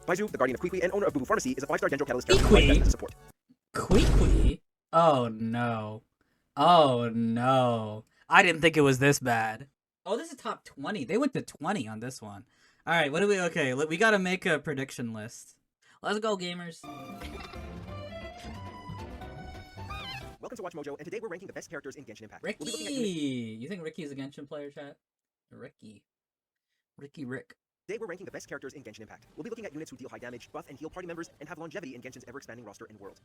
Baizu, the guardian of quiqui and owner of Boo Boo Pharmacy, is a 5-star Dendro Catalyst Quiqui? character as support. Quiqui? Oh no. Oh no. I didn't think it was this bad. Oh, this is top 20. They went to 20 on this one. Alright, what do we... Okay, we gotta make a prediction list. Let's go, gamers. Welcome to Watch Mojo, and today we're ranking the best characters in Genshin Impact. Ricky! We'll be looking at You think Ricky is a Genshin player, chat? Ricky. Rick. Today we're ranking the best characters in Genshin Impact. We'll be looking at units who deal high damage, buff, and heal party members, and have longevity in Genshin's ever-expanding roster and world.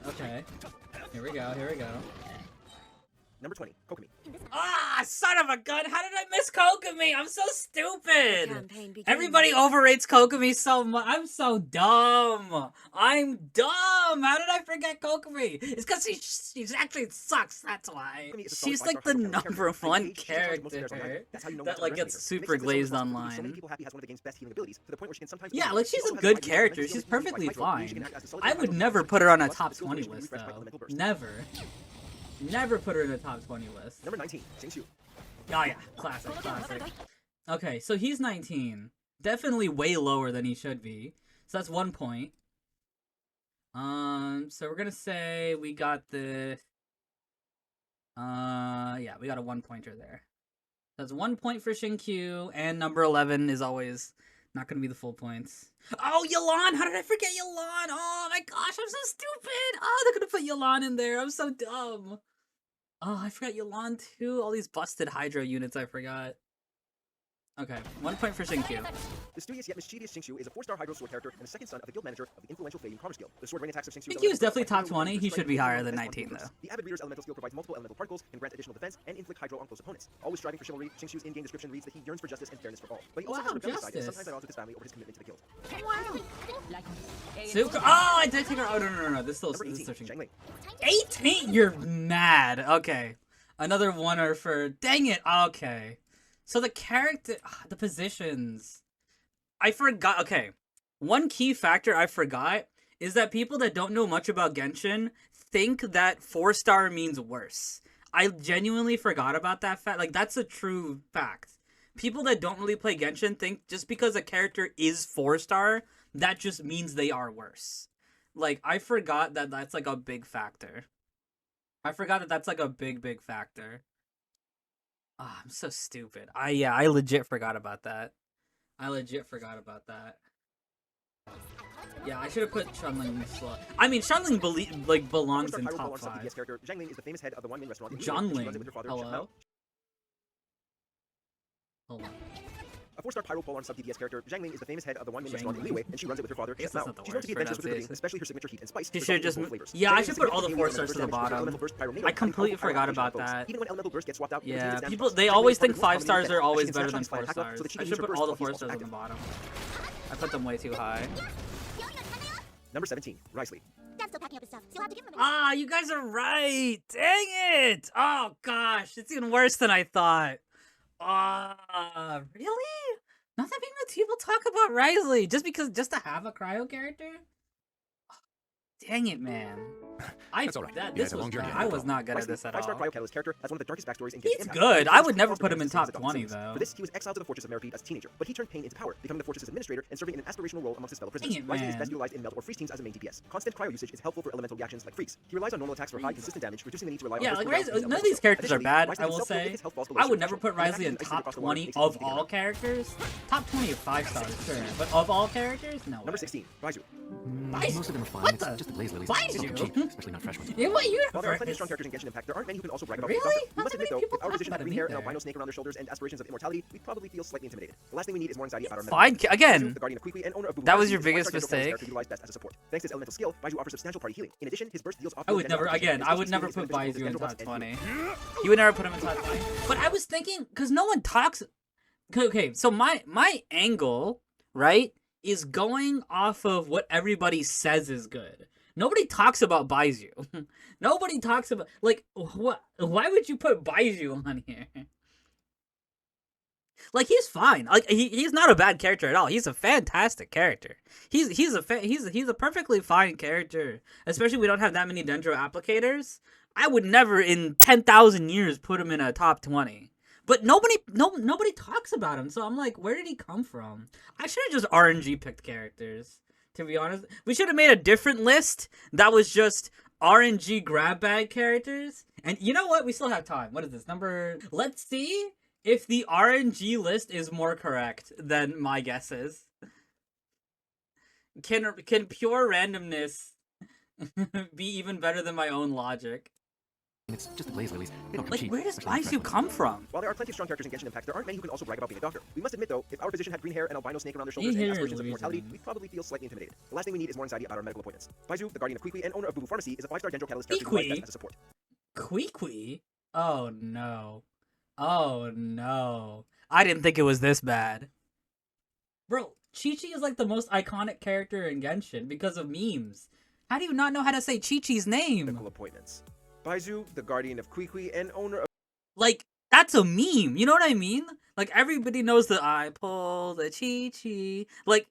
Okay. Here we go. Number 20, Kokomi. Ah, son of a gun! How did I miss Kokomi? I'm so stupid! Everybody overrates Kokomi so much. I'm so dumb! I'm dumb! How did I forget Kokomi? It's because she actually sucks, that's why. She's like the number one character that like gets super glazed online. Yeah, like she's a good character. She's perfectly fine. I would never put her on a top 20 list though. Never put her in a top 20 list. Number 19, Xingqiu. Oh yeah, classic. Okay, so he's 19. Definitely way lower than he should be. So that's 1 point. So we're gonna say we got the... yeah, we got a 1-pointer there. That's 1 point for Xingqiu, and number 11 is always not gonna be the full points. Oh, Yelan! How did I forget Yelan? Oh my gosh, I'm so stupid! Oh, they're gonna put Yelan in there. I'm so dumb. Oh, I forgot Yelan too. All these busted Hydro units I forgot. Okay, 1 point for Xingqiu. The studious yet mischievous Xingqiu is a 4-star Hydro Sword character and the second son of the guild manager of the influential Fading Commerce Guild. The sword rain attacks of Xingqiu... Xingqiu is definitely top 20. He should be higher than 19 though. The Avid Reader's elemental skill provides multiple elemental particles, can grant additional defense, and inflict Hydro on close opponents. Always striving for chivalry, Xingqiu's in-game description reads that he yearns for justice and fairness for all. But he also has a rebellious side, and sometimes at odds with his family over his commitment to the guild. Super. Oh, I did take her. Oh no. This still is searching. 18. You're mad. Okay, another oneer for. Dang it. Okay. So the character, the positions, I forgot. Okay, one key factor I forgot is that people that don't know much about Genshin think that 4-star means worse. I genuinely forgot about that fact. Like, that's a true fact. People that don't really play Genshin think just because a character is 4-star, that just means they are worse. Like, I forgot that that's like a big factor. I forgot that that's like a big factor. Oh, I'm so stupid. I legit forgot about that. Yeah, I should have put Chunling slow. I mean, Chunling belongs in top 5. Zhangling is the famous head of the one-man restaurant. Chunling. Hello? Hold on. A 4-star Pyro Polearm sub-DPS character, Zhangling is the famous head of the one-man restaurant in Liyue, and she runs it with her father, Chef Mao. She's known to be adventurous with her cooking, especially her signature heat and spice. She should just... Yeah, I should put all the 4-stars to the bottom. I completely forgot about that. Even when elemental burst gets swapped out, yeah, people, they always think 5 stars are always better than 4 stars. I should put all the 4 stars on the bottom. I put them way too high. Number 17, Risley. Ah, you guys are right! Dang it! Oh gosh, it's even worse than I thought. Really? Not that many people talk about Risley just to have a cryo character? Dang it, man. That's all right. I was not good at this at all. 5-star Cryo Catalyst character has one of the darkest backstories in Genshin He's Impact. good. I would never put him in top 20 though. For this, he was exiled to the fortress of Meripede as a teenager, but he turned pain into power, becoming the fortress's administrator and serving in an aspirational role amongst his fellow prisoners. Risley is best utilized in melt or freeze teams as a main DPS. Constant cryo usage is helpful for elemental reactions like freeze. He relies on normal attacks for high consistent damage, reducing the need to rely on... Yeah, like none of these characters are bad, I will say. I would never put Risley in top 20 of all characters. Top 20 of 5 stars, sure. But of all characters, no. Number 16, Baizu. Most of them are fine. It's just the blaze lilies. Baizu? Especially not fresh ones. Yeah, what you While there are plenty of strong characters in Genshin Impact, there aren't many who can also brag about Really? gossip. We Not must that admit, many though, people with our position of talk green about hair me and there. albino snake around their shoulders and aspirations of immortality, we'd probably feel slightly intimidated. The last thing we need is more anxiety about our Fine, mental health. again. Baizu, the guardian of quiqui and owner of Boo Boo That was Pharmacy, your is a biggest 5-star Dendro mistake. character utilized best as a support. Thanks to his elemental skill, Baizu offers substantial party healing. In addition, his burst deals off... I would never, again, I would never put Baizu in top 20. You would never put him in top 20. But I was thinking, because no one talks... Okay, so my angle, right, is going off of what everybody says is good. Nobody talks about Baizu. Nobody talks about... Like, what? Why would you put Baizu on here? Like, he's fine. Like, he's not a bad character at all. He's a fantastic character. He's a perfectly fine character. Especially we don't have that many Dendro applicators. I would never in 10,000 years put him in a top 20. But nobody talks about him, so I'm like, where did he come from? I should have just RNG picked characters, to be honest. We should have made a different list that was just RNG grab bag characters. And you know what? We still have time. What is this? Let's see if the RNG list is more correct than my guesses. Can pure randomness be even better than my own logic? It's just the blaze lilies. They don't come Like, cheap, where does especially in Baisu fresh come from? While there are plenty of strong characters in Genshin Impact, there aren't many who can also brag about being a doctor. We must admit, though, if our physician had green hair and albino snake around their shoulders and Green hair aspirations is of immortality, reason. we'd probably feel slightly intimidated. The last thing we need is more anxiety about our medical appointments. Baisu, the guardian of quiqui and owner of Boo Boo Pharmacy, is a 5-star Dendro Catalyst character who Quiqui? lies best as a support. Quiqui? Oh no. Oh no. I didn't think it was this bad. Bro, Chi-Chi is like the most iconic character in Genshin because of memes. How do you not know how to say Chi-Chi's name? Medical appointments. Baisu, the guardian of quiqui and owner of Like, that's a meme, you know what I mean? Like, everybody knows that I pull the Chi-Chi. Like,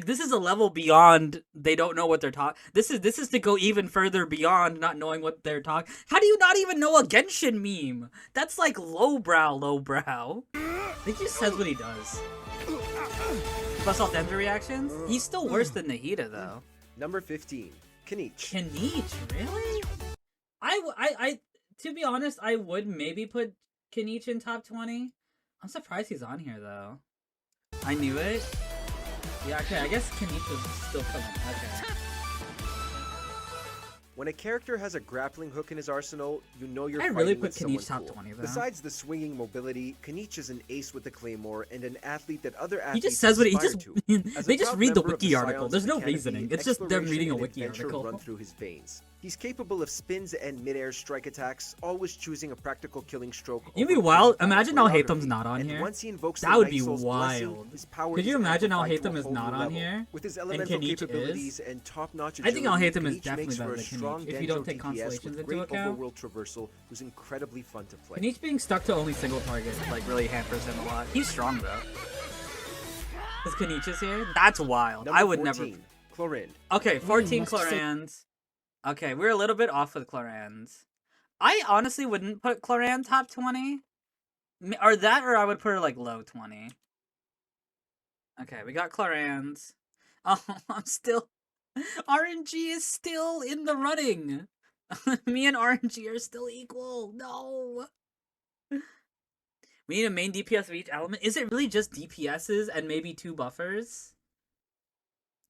this is a level beyond they don't know what they're talking. This is to go even further beyond not knowing what they're talking. How do you not even know a Genshin meme? That's like lowbrow. He just says what he does. Bust off Denver reactions? He's still worse than Nahida, though. Number 15, Kanich. Kanich, really? I to be honest, I would maybe put Kanich in top 20. I'm surprised he's on here, though. I knew it. Yeah, okay, I guess Kanich is still coming. Okay. When a character has a grappling hook in his arsenal, you know you're I fighting really with put Kanich someone top cool. 20, though. Besides the swinging mobility, Kanich is an ace with the claymore and an athlete that other He athletes just says what he aspire just. to. As a They just proud read the member of wiki article. Scions There's of no the Canopy, reasoning. It's just them reading a exploration wiki and adventure article. run through his veins. He's capable of spins and mid-air strike attacks, always choosing a practical killing stroke. You'd be over wild. physical Imagine how choreography. Hatem's not on And here. once he invokes That the would Night be Soul's blessing, wild. his power Could you is imagine how amplified to Hatem a is whole not new on level. here? With his And elemental Kanich capabilities is? and top-notch I think Al agility, Hatem is Kanich definitely makes better for a than Kanich, strong if you don't Dendro take DPS constellations with into great account. overworld traversal, who's incredibly fun to play. Kanich being stuck to only single target like really hampers him a lot. He's strong though. Is Kanich is here? That's wild. Number I would 14, never. Chlorinde. Okay, 14 must say- Chlorans. Okay, we're a little bit off with Chlorans. I honestly wouldn't put Chlorand top 20. Or that, or I would put her like low 20. Okay, we got Chlorans. Oh, I'm still... RNG is still in the running. Me and RNG are still equal. No. We need a main DPS of each element. Is it really just DPSs and maybe 2 buffers?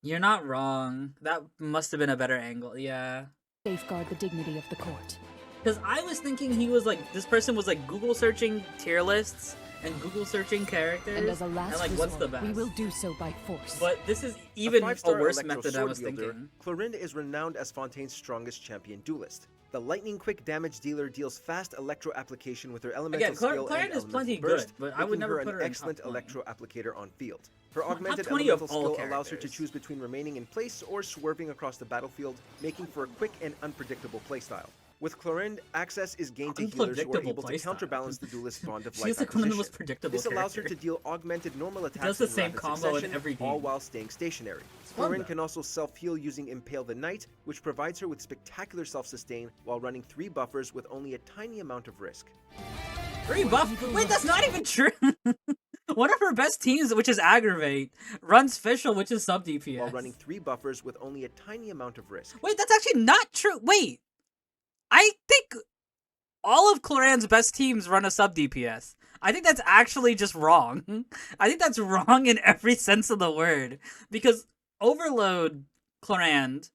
You're not wrong. That must have been a better angle. Yeah. Safeguard the dignity of the court. Because I was thinking he was like, this person was like Google searching tier lists and Google searching characters. And as a last like, what's the best? we will do so by force. But this is even a 5-star worse Electro method I sword was wielder, thinking. Chlorinde is renowned as Fontaine's strongest champion duelist. The lightning-quick damage dealer deals fast electro application with her elemental Again, skill Chlorinde and is plenty elemental burst, good, but I would making never her put her an in excellent top 20. electro applicator on field. Her Top augmented 20 of elemental all skill allows her to characters. choose between remaining in place or swerving across the battlefield, making for a quick and unpredictable playstyle. With Chlorinde, access is gained to healers who are Unpredictable able to playstyle. counterbalance the duelist's bond of life She's like one of the acquisition. most predictable This allows her to characters. deal augmented normal attacks does the in same rapid combo in succession, every all game. while staying stationary. fun, Chlorinde though. can also self-heal using Impale the Knight, which provides her with spectacular self-sustain while running 3 buffers with only a tiny amount of risk. 3 buff? Wait, that's not even true! One of her best teams, which is Aggravate, runs Fischl, which is sub DPS. While running 3 buffers with only a tiny amount of risk. Wait, that's actually not true. Wait, I think all of Cloran's best teams run a sub DPS. I think that's actually just wrong. I think that's wrong in every sense of the word. Because Overload Cloran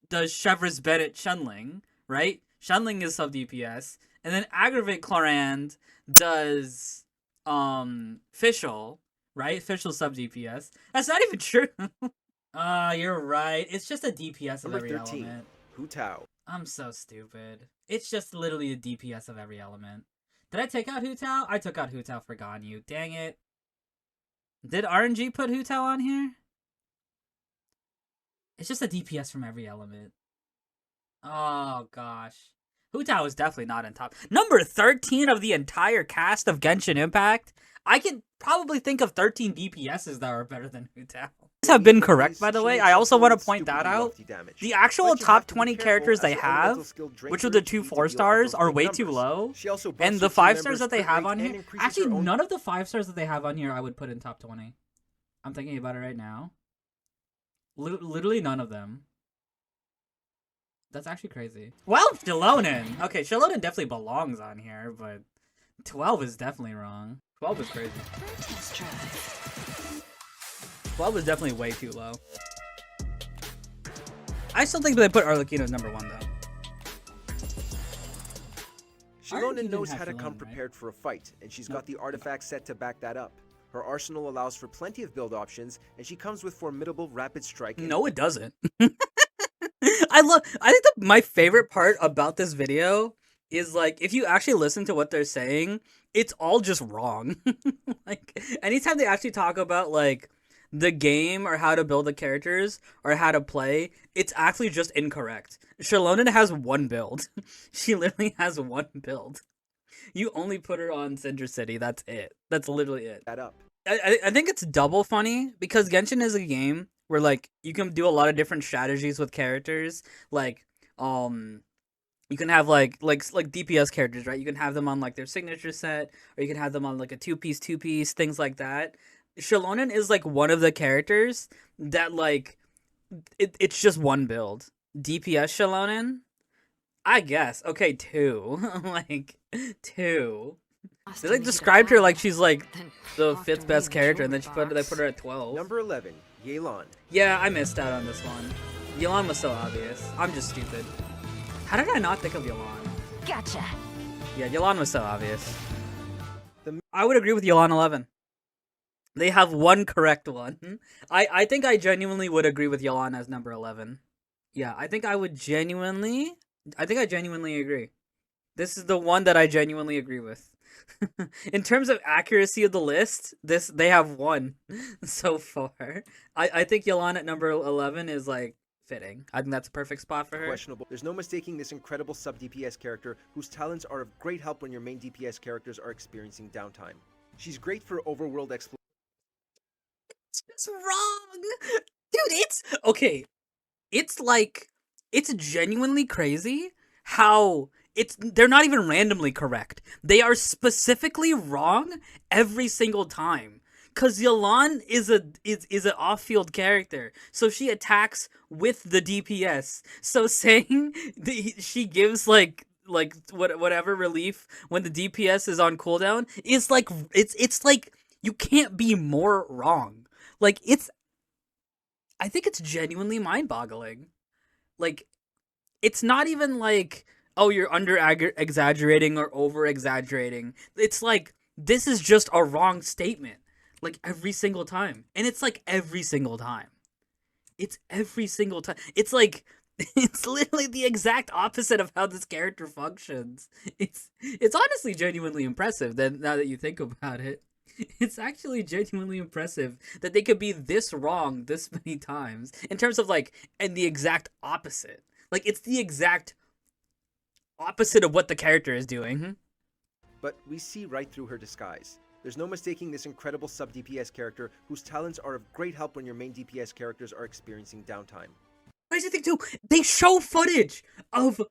does Chevre's Bennett Shunling, right? Shunling is sub DPS. And then Aggravate Cloran does Fischl, right? Fischl sub DPS. That's not even true. You're right. It's just a DPS of Number every 13, element. Hu Tao. I'm so stupid. It's just literally a DPS of every element. Did I take out Hu Tao? I took out Hu Tao for Ganyu. Dang it. Did RNG put Hu Tao on here? It's just a DPS from every element. Oh, gosh. Hu Tao is definitely not in top. Number 13 of the entire cast of Genshin Impact. I can probably think of 13 DPSs that are better than Hu Tao. Have been correct, by the way. I also want to point that out. The actual top 20 characters they have, which are the 2 4-stars, are way too low. And the 5-stars that they have on here, actually none of the 5-stars that they have on here I would put in top 20. I'm thinking about it right now. Literally none of them. That's actually crazy. Well, Shilonen! Okay, Shilonen definitely belongs on here, but 12 is definitely wrong. 12 is crazy. 12 is definitely way too low. I still think they put Arlecchino as number 1, though. Shilonen knows how to come prepared for a fight, and she's got the artifacts set to back that up. Her arsenal allows for plenty of build options, and she comes with formidable rapid strike. No, it doesn't. I think my favorite part about this video is, like, if you actually listen to what they're saying, it's all just wrong. Like, anytime they actually talk about, like, the game or how to build the characters or how to play, it's actually just incorrect. Shilonen has one build. She literally has one build. You only put her on Cinder City, that's it. That's literally it. I think it's double funny because Genshin is a game where, like, you can do a lot of different strategies with characters. Like, you can have like DPS characters, right? You can have them on, like, their signature set, or you can have them on, like, a two-piece, things like that. Shilonen is, like, one of the characters that, like, it's just one build. DPS Shilonen? I guess. Okay, 2. Like, 2. They, like, described her like she's, like, the 5th best character, and then they put her at 12. Number 11, Yelan. Yeah, I missed out on this one. Yelan was so obvious. I'm just stupid. How did I not think of Yelan? Gotcha. Yeah, Yelan was so obvious. I would agree with Yelan 11. They have one correct one. I think I genuinely would agree with Yelan as number 11. Yeah, I genuinely agree. This is the one that I genuinely agree with. In terms of accuracy of the list, they have one so far. I think Yelan at number 11 is, like, fitting. I think that's a perfect spot for her. Questionable. There's no mistaking this incredible sub-DPS character whose talents are of great help when your main DPS characters are experiencing downtime. She's great for overworld exploration. It's just wrong! Dude, it's... Okay. It's, like... It's genuinely crazy how... They're not even randomly correct. They are specifically wrong every single time. Cause Yelan is an off-field character, so she attacks with the DPS. So saying she gives like whatever relief when the DPS is on cooldown is like it's like you can't be more wrong. Like I think it's genuinely mind-boggling. Like, it's not even like, oh, you're exaggerating or over exaggerating. It's like, this is just a wrong statement. Like, every single time. And it's like every single time. It's every single time. It's like, it's literally the exact opposite of how this character functions. It's honestly genuinely impressive now that you think about it. It's actually genuinely impressive that they could be this wrong this many times. In terms of, like, and the exact opposite. Like, it's the exact opposite of what the character is doing. But we see right through her disguise. There's no mistaking this incredible sub-DPS character whose talents are of great help when your main DPS characters are experiencing downtime. Crazy thing too, they show footage of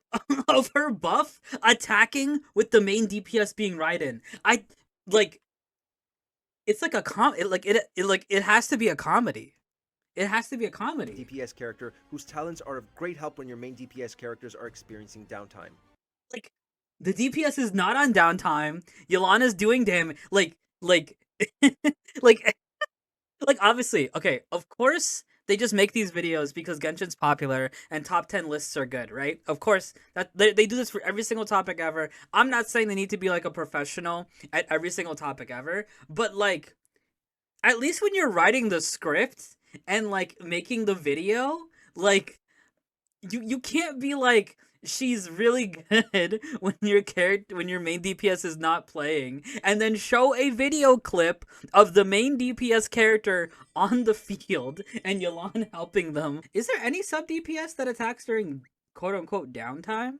her buff attacking with the main DPS being Raiden. It's like it has to be a comedy. It has to be a comedy. DPS character whose talents are of great help when your main DPS characters are experiencing downtime. Like, the DPS is not on downtime. Yelana's doing damage. Like, obviously, okay, of course, they just make these videos because Genshin's popular and top 10 lists are good, right? Of course, that they do this for every single topic ever. I'm not saying they need to be, like, a professional at every single topic ever, but, like, at least when you're writing the script and, like, making the video, like, you can't be like, she's really good when your main DPS is not playing, and then show a video clip of the main DPS character on the field and Yelan helping them. Is there any sub DPS that attacks during quote unquote downtime?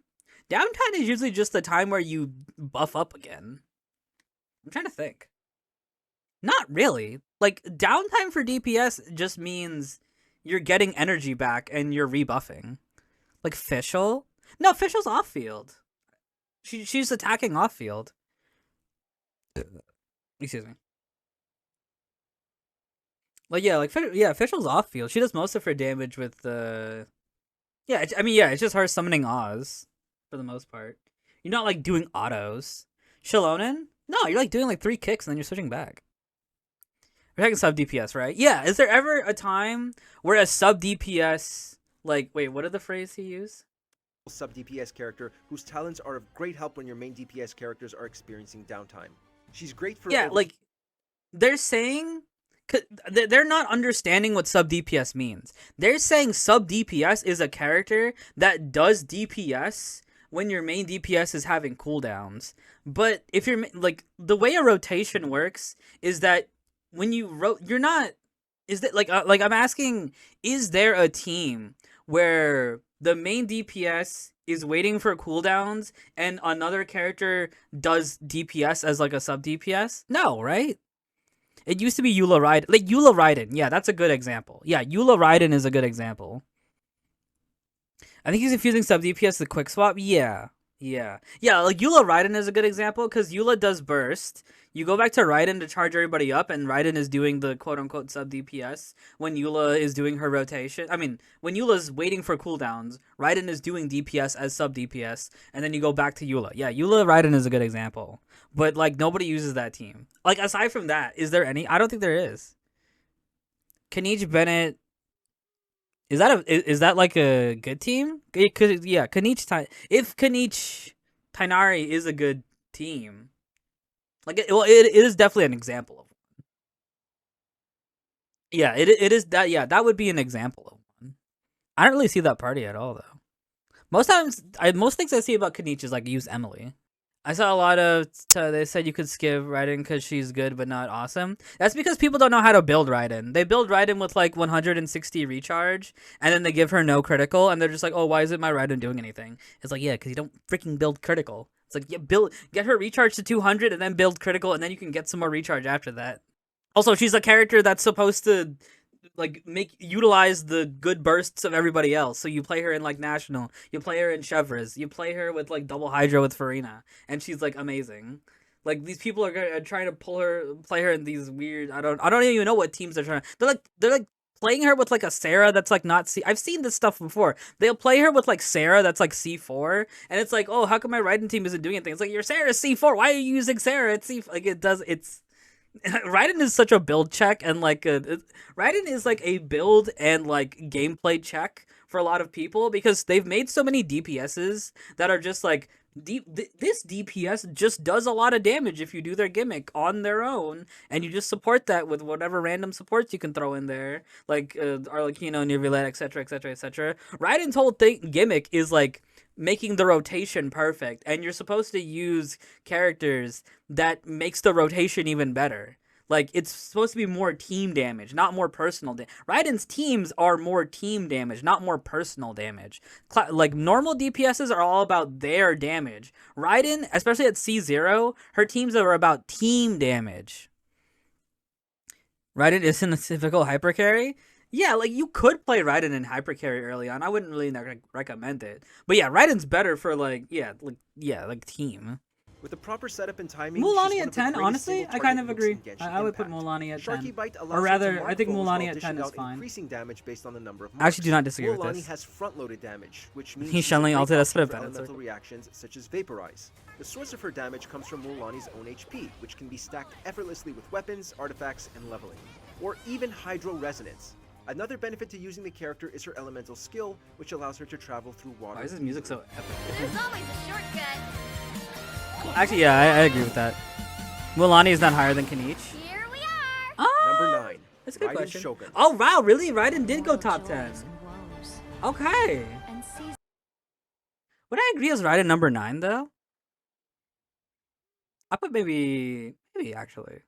Downtime is usually just the time where you buff up again. I'm trying to think. Not really. Like, downtime for DPS just means you're getting energy back and you're rebuffing. Like, Fischl? No, Fischl's off-field. She's attacking off-field. Excuse me. Like, yeah, Fischl's off-field. She does most of her damage with the... Yeah, it's just her summoning Oz, for the most part. You're not, like, doing autos. Shallonen? No, you're, like, doing, like, 3 kicks and then you're switching back. We're talking sub-DPS, right? Yeah, is there ever a time where a sub-DPS... Like, wait, what did the phrase he used? Sub-DPS character whose talents are of great help when your main DPS characters are experiencing downtime. She's great for... Yeah, like, they're saying... They're not understanding what sub-DPS means. They're saying sub-DPS is a character that does DPS when your main DPS is having cooldowns. But if you're... Like, the way a rotation works is that when you... You're not... Is that... Like, I'm asking, is there a team where the main DPS is waiting for cooldowns and another character does DPS as, like, a sub-DPS? No, right? It used to be Eula Raiden. Like, Eula Raiden. Yeah, that's a good example. Yeah, Eula Raiden is a good example. I think he's confusing sub-DPS with quick swap. Yeah, like, Eula Raiden is a good example, because Eula does burst. You go back to Raiden to charge everybody up, and Raiden is doing the quote-unquote sub-DPS when Eula is doing her rotation. I mean, when Eula's waiting for cooldowns, Raiden is doing DPS as sub-DPS, and then you go back to Eula. Yeah, Eula Raiden is a good example. But, like, nobody uses that team. Like, aside from that, is there any? I don't think there is. Kanichi Bennett... Is that like a good team? It could, yeah, if Kanichi Tainari is a good team, like it is definitely an example of one. Yeah, it is that. Yeah, that would be an example of one. I don't really see that party at all though. Most things I see about Kanichi is like use Emily. I saw a lot of they said you could skip Raiden because she's good but not awesome. That's because people don't know how to build Raiden. They build Raiden with like 160 recharge, and then they give her no critical, and they're just like, oh, why isn't my Raiden doing anything? It's like, yeah, because you don't freaking build critical. It's like, yeah, get her recharge to 200 and then build critical, and then you can get some more recharge after that. Also, she's a character that's supposed to like utilize the good bursts of everybody else. So you play her in like National, you play her in Chevres, you play her with like double Hydra with Farina, and she's like amazing. Like these people are trying to play her in these weird. I don't even know what teams they're trying. They're like playing her with like a Sarah that's like not C. I've seen this stuff before. They'll play her with like Sarah that's like C4, and it's like, oh, how come my Raiden team isn't doing anything? It's like, your Sarah's C4. Why are you using Sarah at C? Like it's. Raiden is such a build check, and like Raiden is like a build and like gameplay check for a lot of people, because they've made so many DPSs that are just like this DPS just does a lot of damage if you do their gimmick on their own, and you just support that with whatever random supports you can throw in there, like Arlecchino, Nirvalet, etc, etc, etc. Raiden's whole gimmick is like making the rotation perfect, and you're supposed to use characters that makes the rotation even better. Like, it's supposed to be more team damage, not more personal damage. Raiden's teams are more team damage, not more personal damage. Like, normal DPSs are all about their damage. Raiden, especially at C0, her teams are about team damage. Raiden isn't a typical hypercarry. Yeah, like, you could play Raiden in hypercarry early on. I wouldn't really recommend it. But yeah, Raiden's better for, like team. With the proper setup and timing, Mulaney at 10, honestly, I kind of agree. I would put Mulaney at 10. Or rather, I think Mulaney at 10 is fine. Damage based on the number of I actually do not disagree with this. Has front-loaded damage, which means he's shelling ulted as for elemental reactions such as Vaporize. The source of her damage comes from Mulaney's own HP, which can be stacked effortlessly with weapons, artifacts, and leveling. Or even Hydro Resonance. Another benefit to using the character is her elemental skill, which allows her to travel through water. Why is this music so epic? There's always a shortcut. Actually, yeah, I agree with that. Mulaney is not higher than Kanichi. Here we are. Oh, Number 9. That's a good Raiden question. Shogun. Oh, wow, really? Raiden did go top 10. Okay. Would I agree as Raiden number 9, though? I put maybe actually.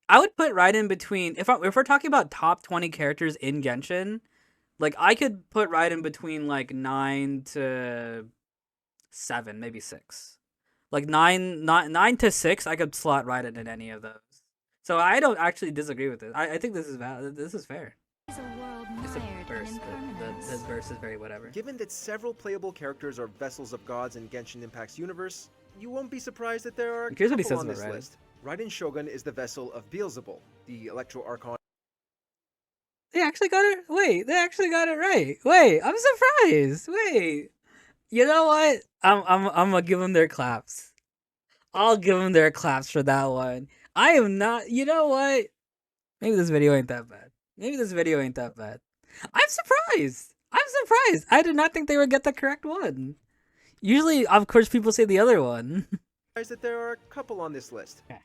I would put Raiden between, if we're talking about top 20 characters in Genshin, like, I could put Raiden between, like, 9 to 7, maybe 6. Like 9 to 6, I could slot right in any of those. So I don't actually disagree with it. I think this is valid. This is fair. Is a world It's a mired in burst. impermanence. This burst is very whatever. Given that several playable characters are vessels of gods in Genshin Impact's universe, you won't be surprised that there are a Here's what he couple says on about this Raiden. list. Raiden Shogun is the vessel of Beelzebul, the Electro Archon. They actually got it. Wait, they actually got it right. Wait, I'm surprised. Wait, you know what? I'm gonna give them their claps. I'll give them their claps for that one. I am not. You know what? Maybe this video ain't that bad. Maybe this video ain't that bad. I'm surprised. I'm surprised. I did not think they would get the correct one. Usually, of course, people say the other one. Surprised that there are a couple on this list. Okay.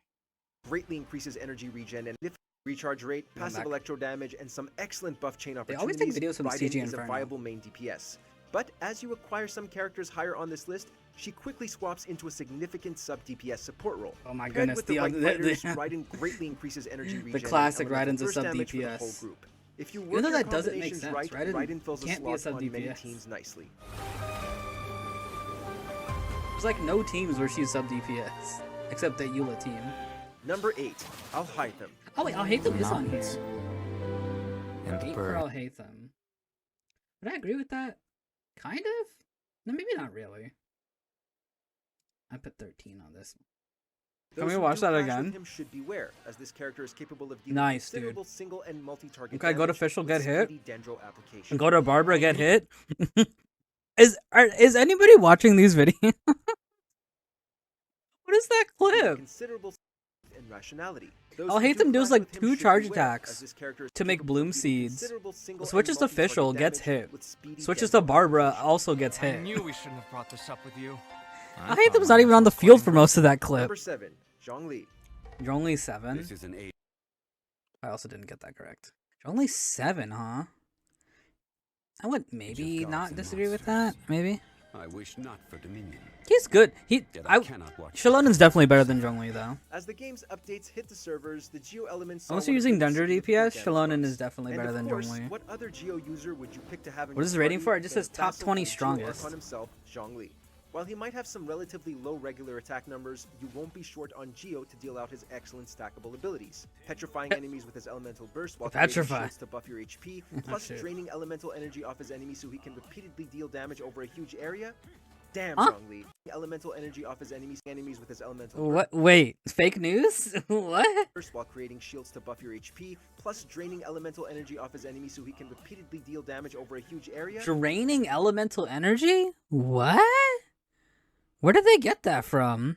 Greatly increases energy regen and recharge rate, passive back. electro damage, and some excellent buff chain They opportunities. always take videos from Raiden CG is a Inferno. viable main DPS. But as you acquire some characters higher on this list, she quickly swaps into a significant sub-DPS support role. Oh my Paired goodness, with the the right other- fighters, the- Raiden greatly increases energy regen. The classic and elemental Raiden's a burst damage for the sub-DPS. whole group. If you Even work though your that doesn't make combinations sense, right, Raiden fills a can't be a slot on many sub-DPS. teams nicely. There's like no teams where she's sub DPS except the Eula team. Number 8, Alhaitham. Oh wait, Alhaitham is on here. Mountains. And the 8 for bird. Alhaitham. Would I agree with that? Kind of? No, maybe not really. I put 13 on this one. Can Those we who watch do that clash again? with him should beware, as this character is capable of dealing Nice, dude. considerable single and multi-target Okay, go to damage official, with get hit. speedy Dendro application. And go to Barbara, get hit. Is anybody watching these videos? What is that clip? Considerable strength and rationality. Those I'll who hate do them does clash like with him 2 should charge beware, attacks as this character is to make capable bloom of dealing seeds. considerable single Switches and to official, multi-target gets damage hit. with speedy Switches Dendro to Barbara, application. also gets I hit. knew we shouldn't have brought this up with you. Alhaitham's not even on the field for most of that clip. Number 7, Zhongli. You're only 7? This is an 8. I also didn't get that correct. You're only 7, huh? I would maybe gods not and disagree with that. monsters. Maybe. I wish not for Dominion. He's good. Yet I I cannot watch. Shalonen's definitely better than Zhongli though. As the game's updates hit the servers, the Geo elements. Unless you're using Dendro DPS, Shalonen is definitely And better of than course, Zhongli. what other Geo user would you pick to have in What is your the rating party for it? It just than says top Vassal 20 and Geo strongest. Archon himself, Zhongli. While he might have some relatively low regular attack numbers, you won't be short on Geo to deal out his excellent stackable abilities. Petrifying enemies with his elemental burst while creating Petrify. shields to buff your HP, plus shit. draining elemental energy off his enemies so he can repeatedly deal damage over a huge area. Damn, Huh? Zhongli. Elemental energy off his enemies with his elemental What? Wait, fake news? What? burst while creating shields to buff your HP, plus draining elemental energy off his enemies so he can repeatedly deal damage over a huge area. Draining elemental energy? What? Where did they get that from?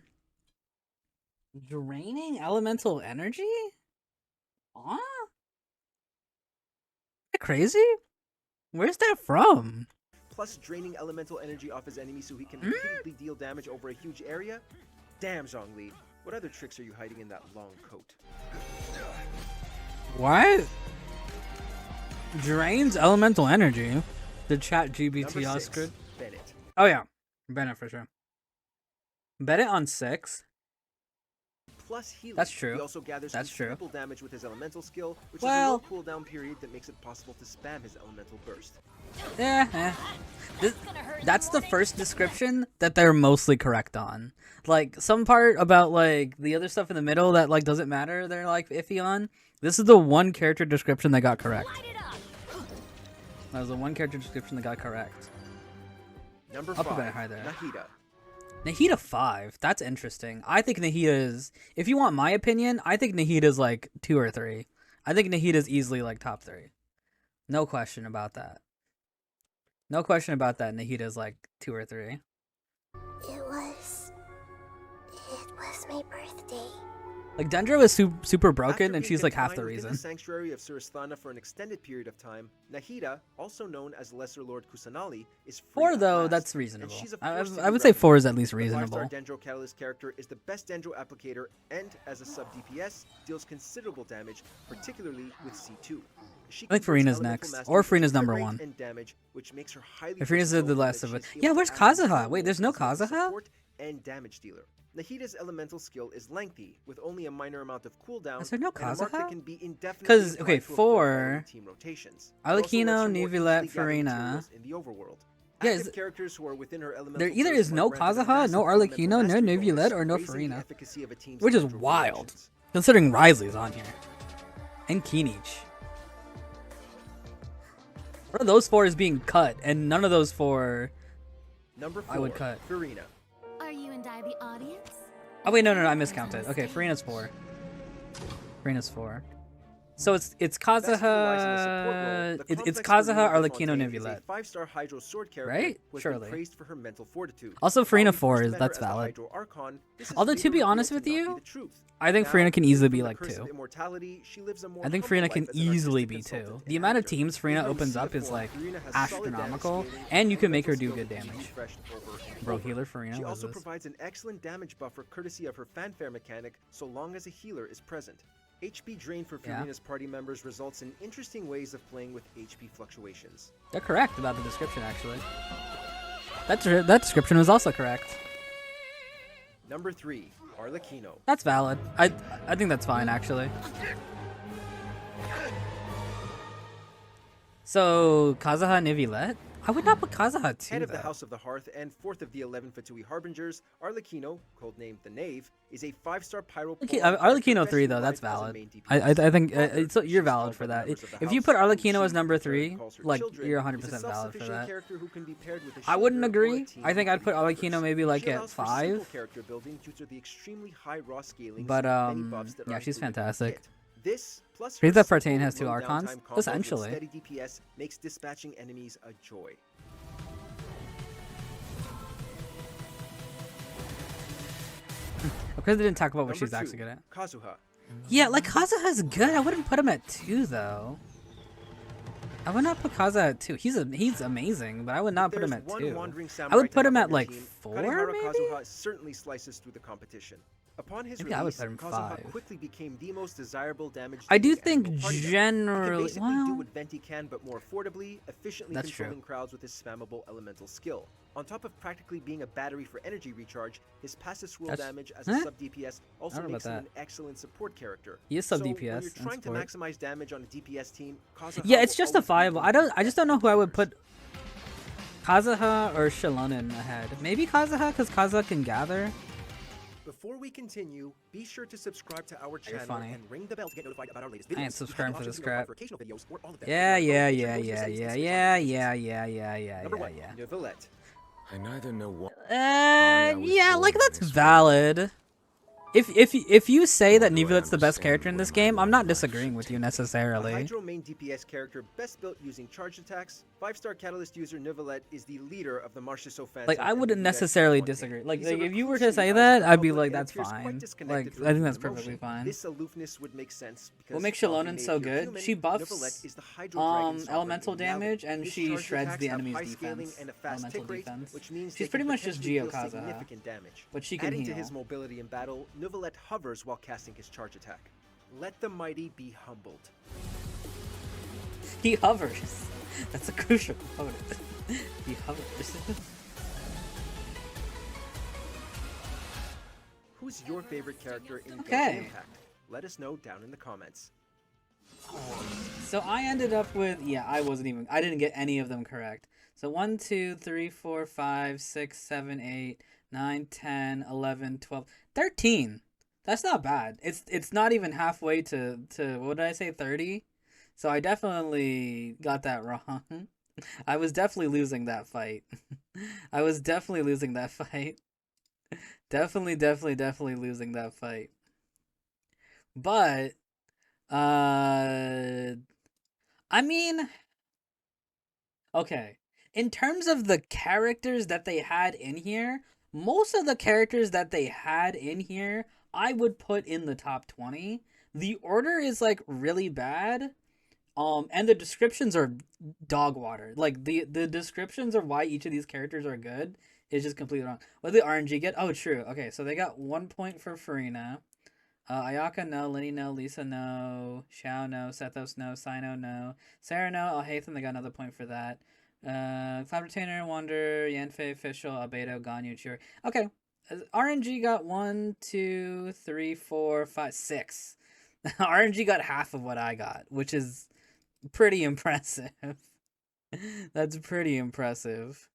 Draining elemental energy? Huh? That crazy? Where's that from? Plus draining elemental energy off his enemies so he can repeatedly deal damage over a huge area. Damn, Zhongli. What other tricks are you hiding in that long coat? What? Drains elemental energy? The chat Number GBT 6, Oscar? Bennett. Oh yeah. Bennett for sure. Bennett on 6? Plus healing. That's true. He also gathers That's true. considerable damage with his elemental skill, which Well- is a low cooldown period that makes it possible to spam his elemental burst. Yeah. That's the first description that they're mostly correct on. Like some part about like the other stuff in the middle that like doesn't matter, they're like iffy on. This is the one character description they got correct. Light it up. That was the one character description that got correct. Number Up a 5, bit high there. Nahida. Nahida 5. That's interesting. I think Nahida is, if you want my opinion, I think Nahida is like 2 or 3. I think Nahida is easily like top 3. No question about that. No question about that. Nahida is like 2 or 3. It was my birthday. Like Dendro is super broken, After and being she's like half the confined within reason. The sanctuary of Surasthana for an extended period of time, Nahida, also known as Lesser Lord Kusanali, is free 4 at though, last, that's and reasonable. she's a I force to I be would say reckoned 4 is with. at least The reasonable. 5-star Dendro Catalyst character is the best Dendro applicator, and as a sub DPS, deals considerable damage, particularly with C2. She I think converts Farina's elemental next, mastery or into Farina's crit number rate 1. and damage, which makes her highly If Farina's the versatile, last that of it. she's able Yeah, to where's act as Kazuha? both Wait, there's no as both Kazuha? support and damage dealer. Nahida's elemental skill is lengthy, with only a minor amount of cooldown, Is there no and a mark that Kazuha? can be indefinitely 'Cause, okay, applied to avoid 4, following team rotations. It also Alakino, lets you more Nivilet, easily gather Farina. materials in the overworld. Yeah, Active characters who are within her elemental there either force is no are granted a Kazuha, massive no elemental Arlecchino, no mastery Neuvillette, bonus, or no raising the Furina. efficacy of a team's Which is hydro wild, reactions. considering Risley's on here. And Kinich. One of those four is being cut, and none of those four Number 4, I would cut. Furina. Are you and I the audience? Oh wait, no, I miscounted. Okay, Furina's 4. Furina's 4. So it's Best utilizing the support role, Kazuha. the It's complex Kazuha, Furina Arlecchino, Fontaine is a Neuvillette. 5-star Hydro Sword character Right? who has Surely. been praised for her mental fortitude. Also, While we Furina first 4 is met her that's as the valid. Hydro Archon, this is Although later to be revealed honest to with not be you, the truth. I think Now, Furina can easily from be the like curse of 2. immortality, she lives a more I think humble Furina can life as an easily artistic be 2. consultant The and amount of actor. teams In Furina her opens Lucia up is form, like Furina has solid damage astronomical, scaling and you can and make her mental do skill good that can be damage. refreshed over and Bro, over. healer Furina, She what is also this? provides an excellent damage buffer courtesy of her fanfare mechanic so long as a healer is present. HP drain for Yeah. Furina's party members results in interesting ways of playing with HP fluctuations. They're correct about the description, actually. That description was also correct. Number 3, Arlecchino. That's valid. I think that's fine, actually. So, Kazuha Neuvillette? I would not put Kazuha 2, Head of the though. House of the Hearth and fourth of the 11 Fatui Harbingers, Arlecchino, codenamed the Knave, is a 5-star pyro. Arlecchino 3, though, that's valid. I think you're valid for that. If you put Arlecchino as number 3, like, you're 100% valid for that. I wouldn't agree. I think I'd put Arlecchino maybe like at 5. But, yeah, she's fantastic. This plus Priest her of Partain simple, has 2 low Archons, downtime combos with essentially. steady DPS makes dispatching enemies a joy. Because they didn't talk about what Number she's 2, actually good at. Kazuha. Yeah, like Kazuha's good. I wouldn't put him at 2 though. I would not put Kazuha at 2. He's amazing, but I would not put him There's at one 2. wandering I samurai would to put him have at on your like team, 4 Kanehara maybe. Kazuha certainly slices through the competition. Upon his Maybe I would release, put him Kazuha 5. quickly became the most desirable damage. I do dealing think animal party member. He generally, can basically do well, what Venti can, but more affordably, efficiently That's true. controlling crowds with his spammable elemental skill. On top of practically being a battery for energy recharge, his passive swirl That's- damage as a eh? sub DPS also I don't know makes him about an excellent support character. He is sub So, DPS when you're and trying to support. maximize damage on a DPS team, Kazuha yeah, it's will always be justifiable. one of the I just don't know who I would best put Kazuha or Shilonen ahead. Maybe Kazuha, because Kazuha can gather. Before we continue, be sure to subscribe to our You're channel funny. and ring the bell to get notified about our latest videos. I ain't subscribing You have for this options to notify crap. for occasional videos or all of them. Yeah, If you yeah, want to yeah, go to yeah, settings yeah, and switch yeah, on yeah, notifications. yeah, Number yeah, 1, yeah. Neuvillette. I neither know what. Yeah, like that's valid. If you say that Neuvillette's the best character in this game, I'm not disagreeing with you A necessarily. Hydro main DPS character best built using charged attacks, 5-star Catalyst user Neuvillette is the leader of the Marcheseau Phantom. Like I and the wouldn't UX necessarily Fontaine. disagree. Like He's a if you were to recluse say who that, eyes I'd the be public like, and that's appears quite fine. disconnected Like from I think human that's perfectly emotion. fine. This aloofness would make sense because What makes while he Shilonen may so appear good? human, She buffs Neuvillette is the Hydro Dragon sovereign elemental in reality. damage and His she charged shreds attacks the have enemy's high scaling defense. and a fast Elemental tick rate, defense. which means She's they pretty can much just potentially Geo deal Kazuha, significant damage. but she can Adding heal. to his mobility in battle, Neuvillette hovers while casting his charge attack. Let the mighty be humbled. He hovers. That's a crucial component. He hovers. Who's your favorite character in Okay. Genshin Impact? Let us know down in the comments. So I ended up with I didn't get any of them correct. So 1, 2, 3, 4, 5, 6, 7, 8, 9, 10, 11, 12, 13. That's not bad. It's not even halfway to what did I say, 30? So I definitely got that wrong. I was definitely losing that fight. I was definitely losing that fight. Definitely losing that fight. But I mean, okay. In terms of the characters that they had in here, most of the characters that they had in here, I would put in the top 20. The order is like really bad. And the descriptions are dog water. Like the descriptions of why each of these characters are good is just completely wrong. What did the RNG get? Oh, true. Okay, so they got 1 point for Furina. Ayaka no, Linny no, Lisa no, Xiao no, Sethos no, Sino no, Sarah no, Alhaitham, they got another point for that. Cloud Retainer, Wander, Yanfei, Official, Albedo, Ganyu, Chiri. Okay, RNG got 1, 2, 3, 4, 5, 6. RNG got half of what I got, which is pretty impressive. That's pretty impressive.